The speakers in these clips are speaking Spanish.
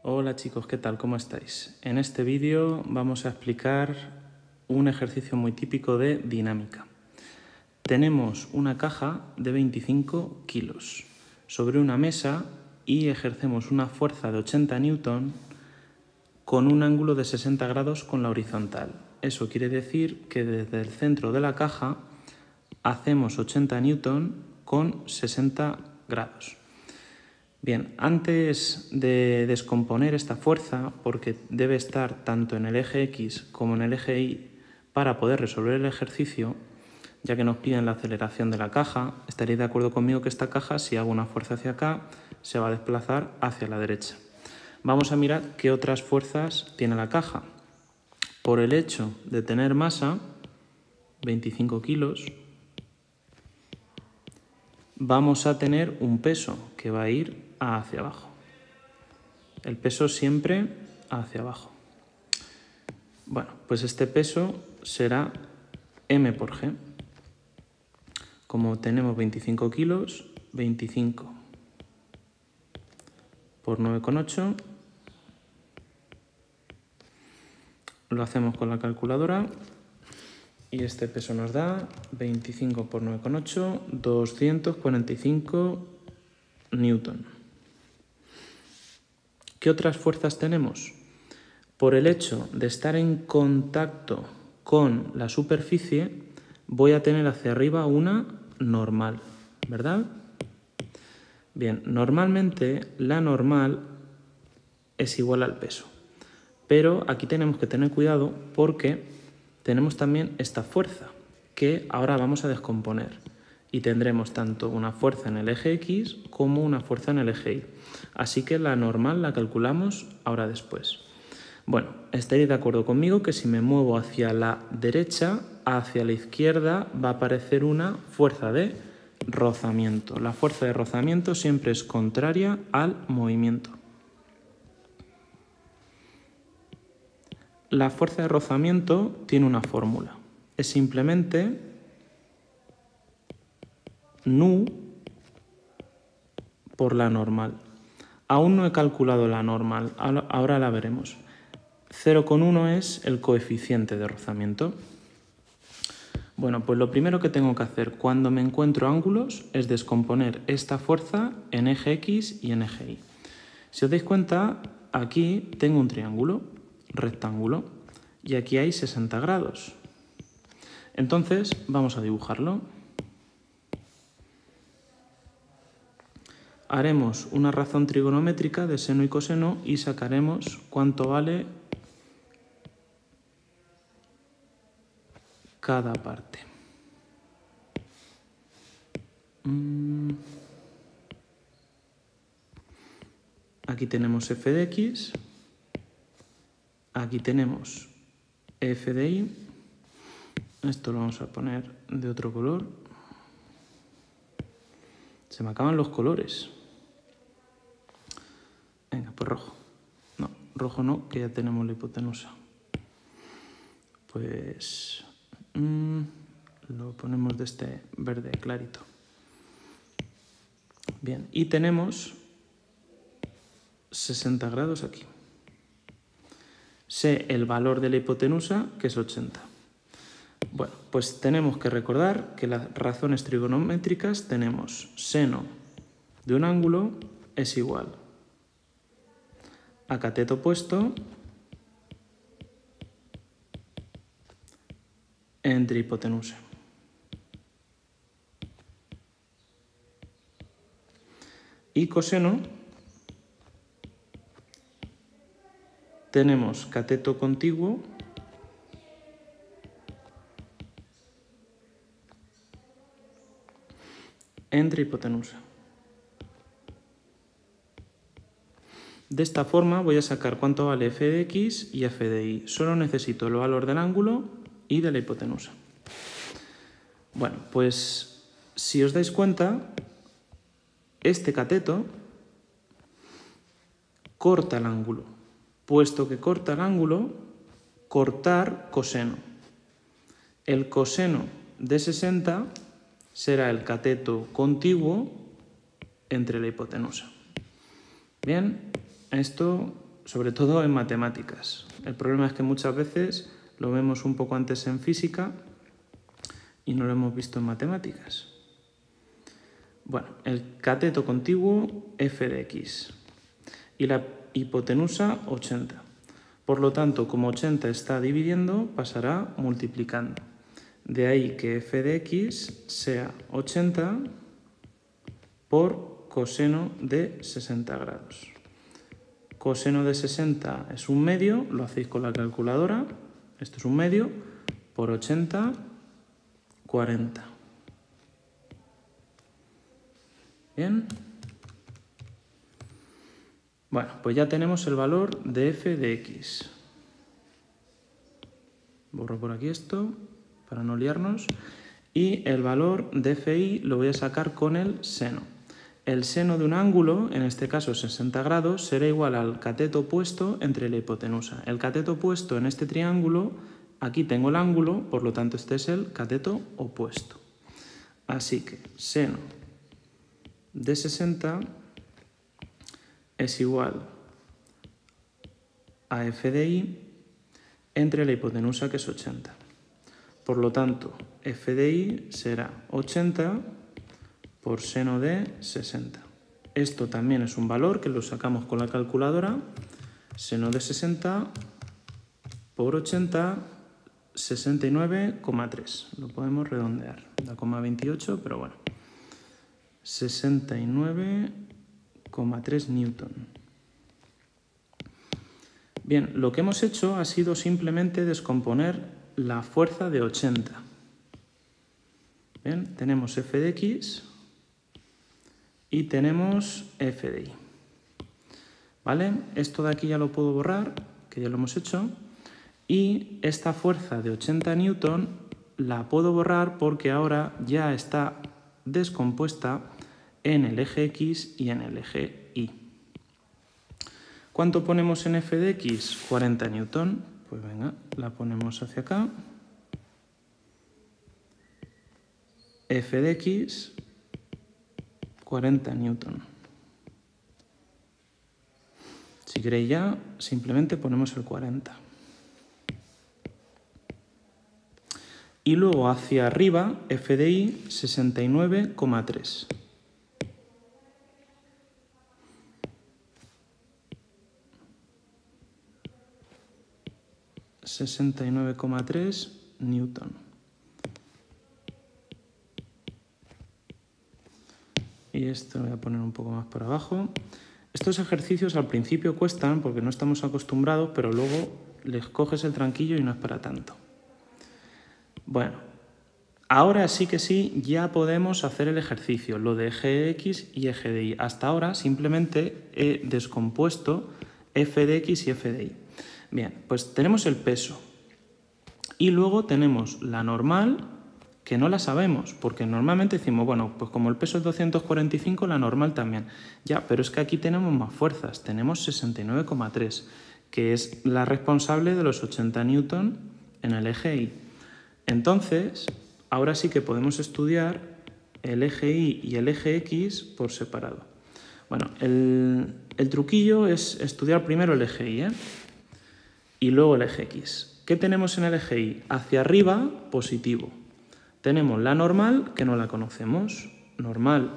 Hola chicos, ¿qué tal? ¿Cómo estáis? En este vídeo vamos a explicar un ejercicio muy típico de dinámica. Tenemos una caja de 25 kilos sobre una mesa y ejercemos una fuerza de 80 newton con un ángulo de 60 grados con la horizontal. Eso quiere decir que desde el centro de la caja hacemos 80 newton con 60 grados. Bien, antes de descomponer esta fuerza, porque debe estar tanto en el eje X como en el eje Y para poder resolver el ejercicio, ya que nos piden la aceleración de la caja, estaréis de acuerdo conmigo que esta caja, si hago una fuerza hacia acá, se va a desplazar hacia la derecha. Vamos a mirar qué otras fuerzas tiene la caja. Por el hecho de tener masa, 25 kilos, vamos a tener un peso que va a ir hacia abajo. El peso siempre hacia abajo. Bueno, pues este peso será M por G. Como tenemos 25 kilos, 25 por 9,8. Lo hacemos con la calculadora. Y este peso nos da 25 por 9,8, 245 newton. ¿Qué otras fuerzas tenemos? Por el hecho de estar en contacto con la superficie, voy a tener hacia arriba una normal, ¿verdad? Bien, normalmente la normal es igual al peso, pero aquí tenemos que tener cuidado porque tenemos también esta fuerza que ahora vamos a descomponer y tendremos tanto una fuerza en el eje X como una fuerza en el eje Y. Así que la normal la calculamos ahora después. Bueno, estaréis de acuerdo conmigo que si me muevo hacia la derecha, hacia la izquierda va a aparecer una fuerza de rozamiento. La fuerza de rozamiento siempre es contraria al movimiento. La fuerza de rozamiento tiene una fórmula. Es simplemente nu por la normal. Aún no he calculado la normal, ahora la veremos. 0,1 es el coeficiente de rozamiento. Bueno, pues lo primero que tengo que hacer cuando me encuentro ángulos es descomponer esta fuerza en eje X y en eje Y. Si os dais cuenta, aquí tengo un triángulo rectángulo y aquí hay 60 grados. Entonces vamos a dibujarlo. Haremos una razón trigonométrica de seno y coseno y sacaremos cuánto vale cada parte. Aquí tenemos f de x, aquí tenemos f de y, esto lo vamos a poner de otro color. Se me acaban los colores. Venga, pues rojo. No, rojo no, que ya tenemos la hipotenusa. Pues lo ponemos de este verde clarito. Bien, y tenemos 60 grados aquí. Sé el valor de la hipotenusa, que es 80. Bueno, pues tenemos que recordar que las razones trigonométricas tenemos seno de un ángulo es igual a cateto opuesto entre hipotenusa. Y coseno tenemos cateto contiguo entre hipotenusa. De esta forma voy a sacar cuánto vale f de x y f de y. Solo necesito el valor del ángulo y de la hipotenusa. Bueno, pues si os dais cuenta, este cateto corta el ángulo. Puesto que corta el ángulo, cortar coseno. El coseno de 60 será el cateto contiguo entre la hipotenusa. Bien, esto sobre todo en matemáticas. El problema es que muchas veces lo vemos un poco antes en física y no lo hemos visto en matemáticas. Bueno, el cateto contiguo f de x y la hipotenusa 80. Por lo tanto, como 80 está dividiendo, pasará multiplicando. De ahí que f de x sea 80 por coseno de 60 grados. Coseno de 60 es un medio, lo hacéis con la calculadora, esto es un medio, por 80, 40. Bien. Bueno, pues ya tenemos el valor de f de x. Borro por aquí esto para no liarnos. Y el valor de fi lo voy a sacar con el seno. El seno de un ángulo, en este caso 60 grados, será igual al cateto opuesto entre la hipotenusa. El cateto opuesto en este triángulo, aquí tengo el ángulo, por lo tanto este es el cateto opuesto. Así que seno de 60 es igual a f de y entre la hipotenusa, que es 80. Por lo tanto, f de y será 80 por seno de 60. Esto también es un valor que lo sacamos con la calculadora. Seno de 60 por 80, 69,3. Lo podemos redondear. Da 0,28, pero bueno. 69,3 newton. Bien, lo que hemos hecho ha sido simplemente descomponer la fuerza de 80. Bien, tenemos f de x y tenemos f de y. ¿Vale? Esto de aquí ya lo puedo borrar, que ya lo hemos hecho. Y esta fuerza de 80 newton la puedo borrar porque ahora ya está descompuesta en el eje x y en el eje y. ¿Cuánto ponemos en f de x? 40 newton. Pues venga, la ponemos hacia acá. F de x, 40 newton. Si queréis ya, simplemente ponemos el 40. Y luego hacia arriba, f de y, 69,3. 69,3 newton. Y esto lo voy a poner un poco más por abajo. Estos ejercicios al principio cuestan porque no estamos acostumbrados, pero luego les coges el tranquillo y no es para tanto. Bueno, ahora sí que sí, ya podemos hacer el ejercicio, lo de eje x y eje de y. Hasta ahora simplemente he descompuesto f de x y f de y. Bien, pues tenemos el peso y luego tenemos la normal, que no la sabemos, porque normalmente decimos, bueno, pues como el peso es 245, la normal también. Ya, pero es que aquí tenemos más fuerzas, tenemos 69,3, que es la responsable de los 80 newton en el eje y. Entonces, ahora sí que podemos estudiar el eje y el eje x por separado. Bueno, el truquillo es estudiar primero el eje y, y luego el eje x. ¿Qué tenemos en el eje y? Hacia arriba, positivo. Tenemos la normal, que no la conocemos. Normal.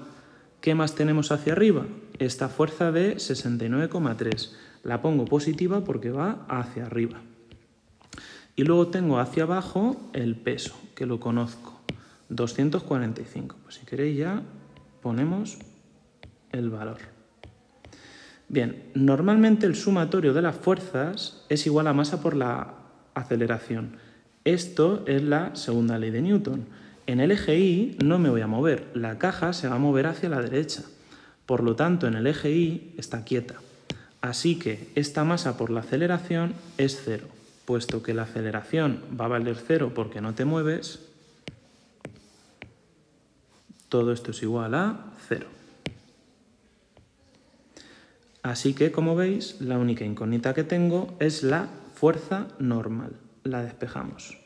¿Qué más tenemos hacia arriba? Esta fuerza de 69,3. La pongo positiva porque va hacia arriba. Y luego tengo hacia abajo el peso, que lo conozco. 245. Pues si queréis ya ponemos el valor. Bien, normalmente el sumatorio de las fuerzas es igual a masa por la aceleración. Esto es la segunda ley de Newton. En el eje y no me voy a mover, la caja se va a mover hacia la derecha. Por lo tanto, en el eje y está quieta. Así que esta masa por la aceleración es 0. Puesto que la aceleración va a valer 0 porque no te mueves, todo esto es igual a 0. Así que, como veis, la única incógnita que tengo es la fuerza normal. La despejamos.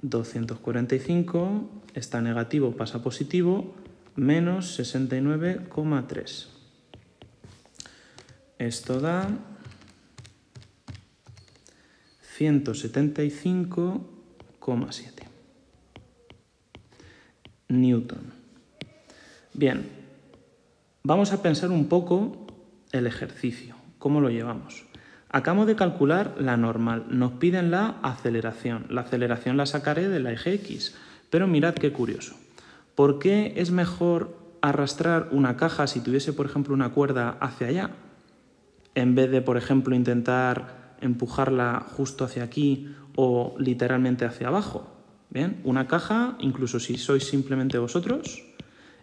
245 está negativo, pasa positivo, menos 69,3. Esto da 175,7 Newton. Bien, vamos a pensar un poco el ejercicio, cómo lo llevamos. Acabamos de calcular la normal, nos piden la aceleración. La aceleración la sacaré del eje X, pero mirad qué curioso. ¿Por qué es mejor arrastrar una caja si tuviese, por ejemplo, una cuerda hacia allá, en vez de, por ejemplo, intentar empujarla justo hacia aquí o literalmente hacia abajo? Bien, una caja, incluso si sois simplemente vosotros,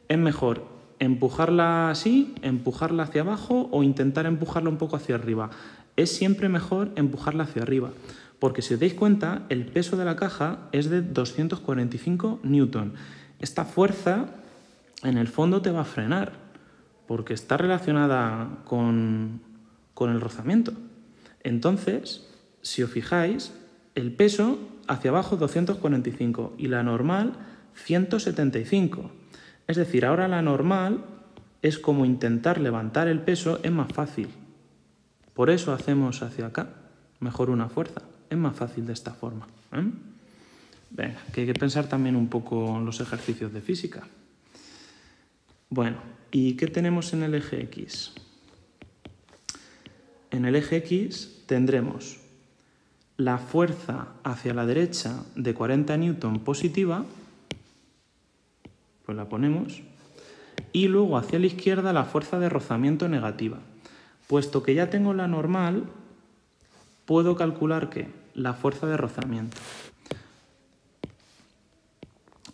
es mejor empujarla así, empujarla hacia abajo o intentar empujarla un poco hacia arriba. Es siempre mejor empujarla hacia arriba, porque si os dais cuenta, el peso de la caja es de 245 newton. Esta fuerza, en el fondo, te va a frenar, porque está relacionada con el rozamiento. Entonces, si os fijáis, el peso hacia abajo 245 y la normal 175. Es decir, ahora la normal es como intentar levantar el peso, es más fácil. Por eso hacemos hacia acá, mejor una fuerza. Es más fácil de esta forma. Venga, que hay que pensar también un poco en los ejercicios de física. Bueno, ¿y qué tenemos en el eje X? En el eje X tendremos la fuerza hacia la derecha de 40 newton positiva, pues la ponemos, y luego hacia la izquierda la fuerza de rozamiento negativa. Puesto que ya tengo la normal, puedo calcular que la fuerza de rozamiento.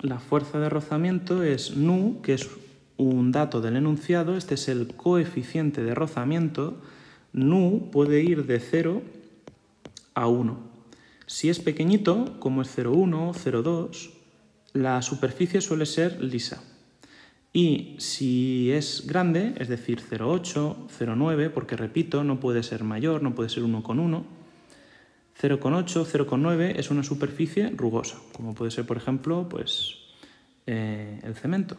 La fuerza de rozamiento es nu, que es un dato del enunciado, este es el coeficiente de rozamiento. Nu puede ir de 0 a 1. Si es pequeñito, como es 0,1, 0,2, la superficie suele ser lisa. Y si es grande, es decir, 0,8, 0,9, porque repito, no puede ser mayor, no puede ser 1,1, 0,8, 0,9 es una superficie rugosa, como puede ser, por ejemplo, pues, el cemento.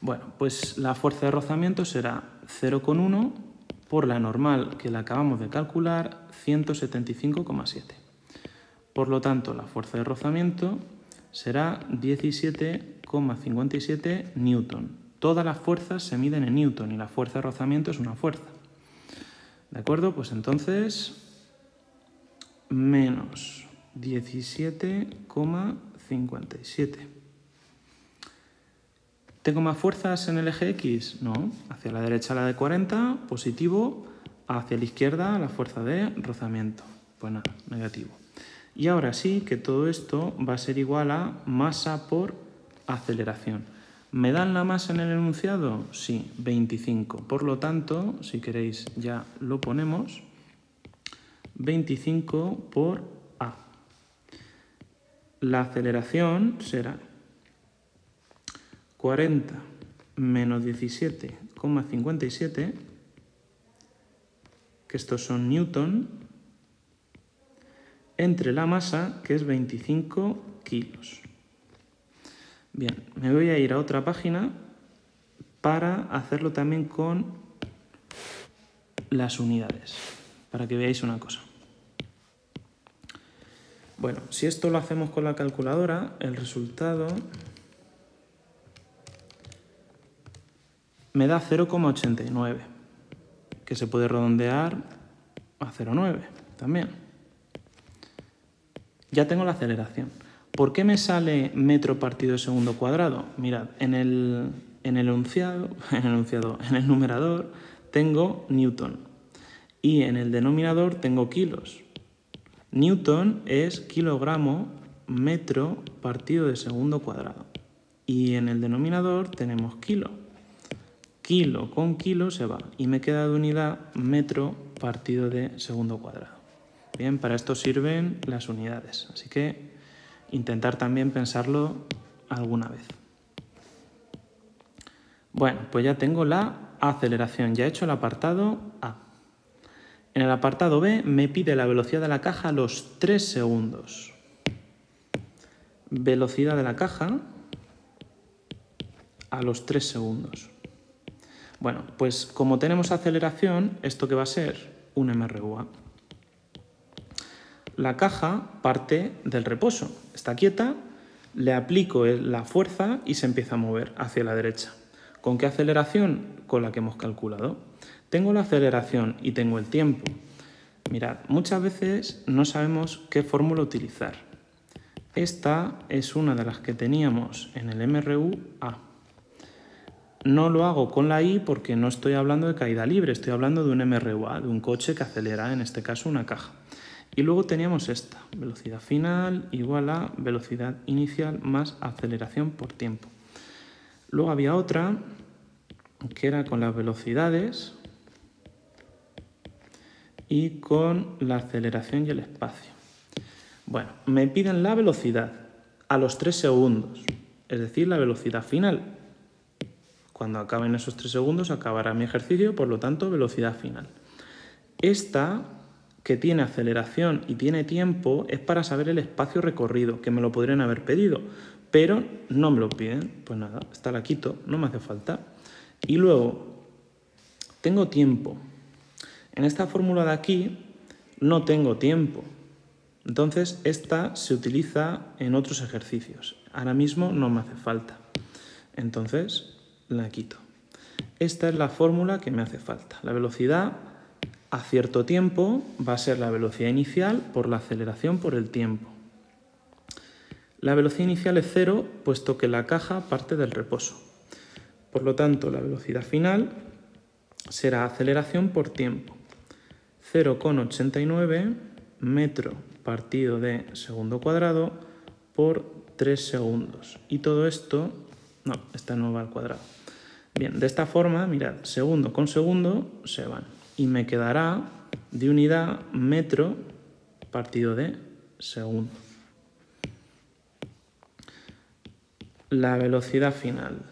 Bueno, pues la fuerza de rozamiento será 0,1 por la normal, que la acabamos de calcular, 175,7. Por lo tanto, la fuerza de rozamiento será 17,57 newton. Todas las fuerzas se miden en newton y la fuerza de rozamiento es una fuerza. ¿De acuerdo? Pues entonces, menos 17,57. ¿Tengo más fuerzas en el eje X? No. Hacia la derecha la de 40, positivo. Hacia la izquierda la fuerza de rozamiento. Pues nada, negativo. Y ahora sí que todo esto va a ser igual a masa por aceleración. ¿Me dan la masa en el enunciado? Sí, 25. Por lo tanto, si queréis ya lo ponemos, 25 por A. La aceleración será 40 menos 17,57, que estos son newton, entre la masa, que es 25 kilos. Bien, me voy a ir a otra página para hacerlo también con las unidades, para que veáis una cosa. Bueno, si esto lo hacemos con la calculadora, el resultado me da 0,89, que se puede redondear a 0,9 también. Ya tengo la aceleración. ¿Por qué me sale metro partido de segundo cuadrado? Mirad, en el numerador tengo newton y en el denominador tengo kilos. Newton es kilogramo metro partido de segundo cuadrado y en el denominador tenemos kilo. Kilo con kilo se va y me queda de unidad metro partido de segundo cuadrado. Bien, para esto sirven las unidades, así que intentar también pensarlo alguna vez. Bueno, pues ya tengo la aceleración, ya he hecho el apartado A. En el apartado B me pide la velocidad de la caja a los 3 segundos. Velocidad de la caja a los 3 segundos. Bueno, pues como tenemos aceleración, ¿esto qué va a ser? Un MRUA. la caja parte del reposo. Está quieta, le aplico la fuerza y se empieza a mover hacia la derecha. ¿Con qué aceleración? Con la que hemos calculado. Tengo la aceleración y tengo el tiempo. Mirad, muchas veces no sabemos qué fórmula utilizar. Esta es una de las que teníamos en el MRU-A. No lo hago con la I porque no estoy hablando de caída libre, estoy hablando de un MRU-A, de un coche que acelera, en este caso una caja. Y luego teníamos esta, velocidad final igual a velocidad inicial más aceleración por tiempo. Luego había otra que era con las velocidades y con la aceleración y el espacio. Bueno, me piden la velocidad a los 3 segundos, es decir, la velocidad final. Cuando acaben esos 3 segundos acabará mi ejercicio, por lo tanto, velocidad final. Esta, que tiene aceleración y tiene tiempo, es para saber el espacio recorrido, que me lo podrían haber pedido, pero no me lo piden. Pues nada, esta la quito, no me hace falta. Y luego, tengo tiempo. En esta fórmula de aquí no tengo tiempo. Entonces, esta se utiliza en otros ejercicios. Ahora mismo no me hace falta. Entonces, la quito. Esta es la fórmula que me hace falta. La velocidad a cierto tiempo va a ser la velocidad inicial por la aceleración por el tiempo. La velocidad inicial es 0, puesto que la caja parte del reposo. Por lo tanto, la velocidad final será aceleración por tiempo. 0,89 metro partido de segundo cuadrado por 3 segundos. Y todo esto, no, esta no va al cuadrado. Bien, de esta forma, mirad, segundo con segundo se van. Y me quedará de unidad metro partido de segundo. La velocidad final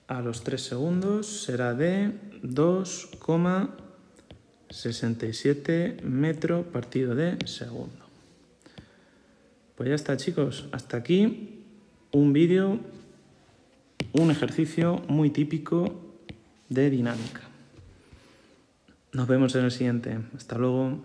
a los 3 segundos será de 2,67 metro partido de segundo. Pues ya está, chicos. Hasta aquí un vídeo, un ejercicio muy típico de dinámica. Nos vemos en el siguiente. Hasta luego.